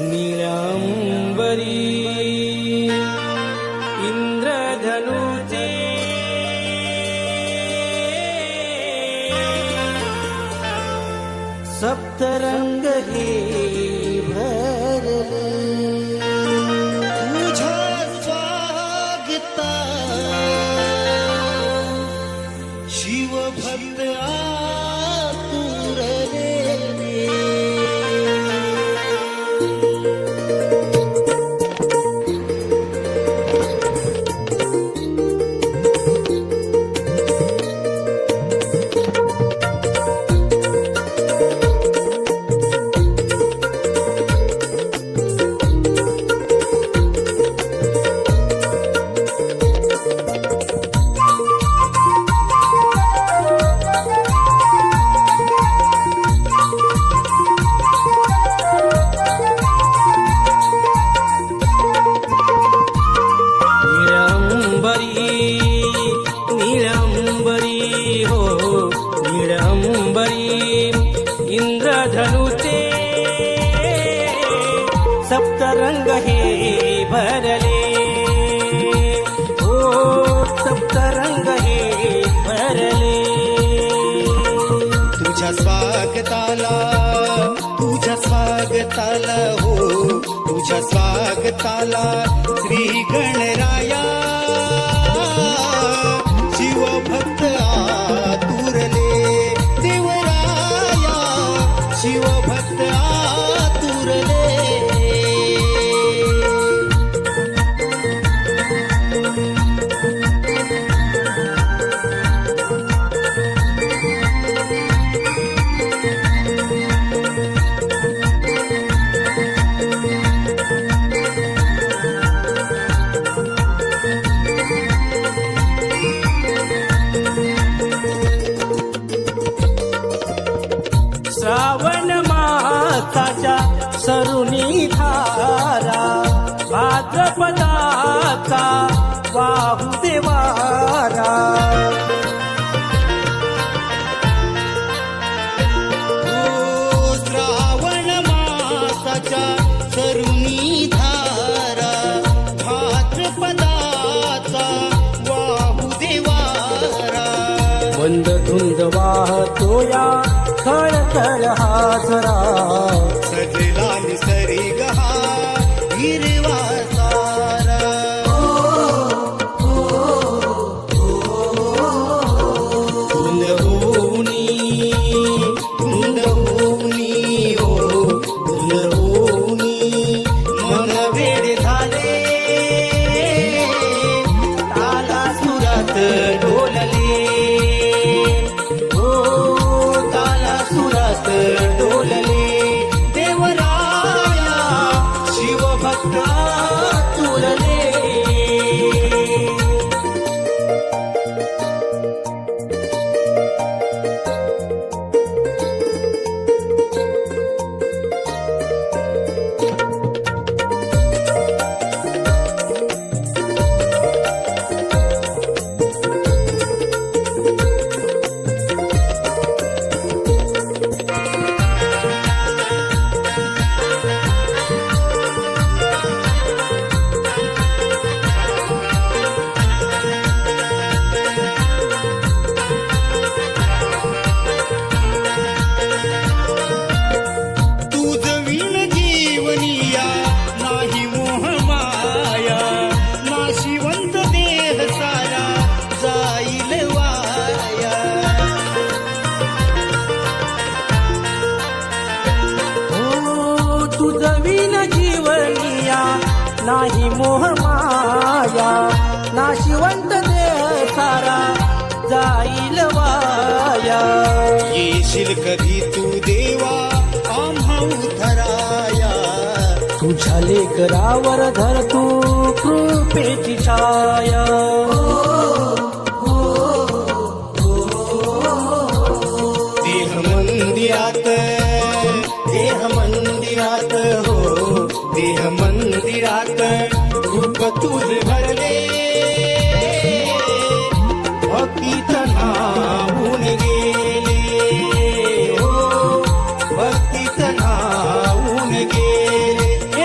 नीलांबरी इंद्रधनुचे सप्तरंग हे भरले तुझ्या स्वागता शिवभक्त आतुरले इंद्रधनुचे सप्तरंग हे भरले ओ सप्तरंग हे भरले तुझ्या स्वागताला हो तुझ्या स्वागताला श्री गणराया शिवभक्त आतुरले देवराया शिवभक्त आतुरले श्रावण मासाच्या सरुनी धारा भाद्रपदाचा वाहू देवारा श्रावण मासाच्या सरुनी धारा भाद्रपदाचा वाहू देवारा मंद धुंद वाहतोया खळखळ हासरा सजला निसरी गहा हिरवा सारा धुंद होऊनी हो धुंद होऊनी मन वेड झाले ताला सुरात डोलले डोलले देवराया शिवभक्त तुरले नाही मोह माया नाशिवंत देह सारा जाईल वाया येशील कधी तू देवा आम्हा उधराया तुझ्या लेकरावर धर तू कृपेची छाया देह मंदिरात हो देह मंदिरात रूप तुझ भरले भक्तीत नाहून गेले हो भक्तीत नाहून गेले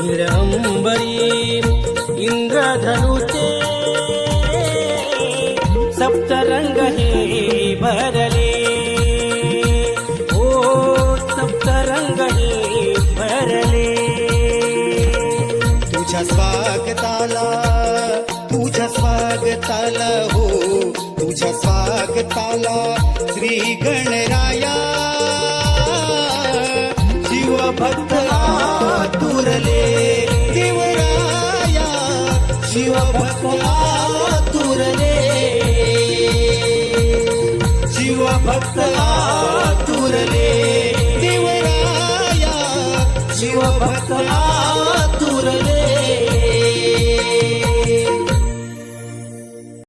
नीळ अंबरी इंद्रधनुचे सप्तरंग हे भरले, ओ सप्तरंग हे भरले. तुझ्या स्वागताला, तुझ्या स्वागताला हो, तुझ्या स्वागताला श्री गणराया. शिवभक्त आतुरले देवराया, शिवभक्त आतुरले, शिवभक्त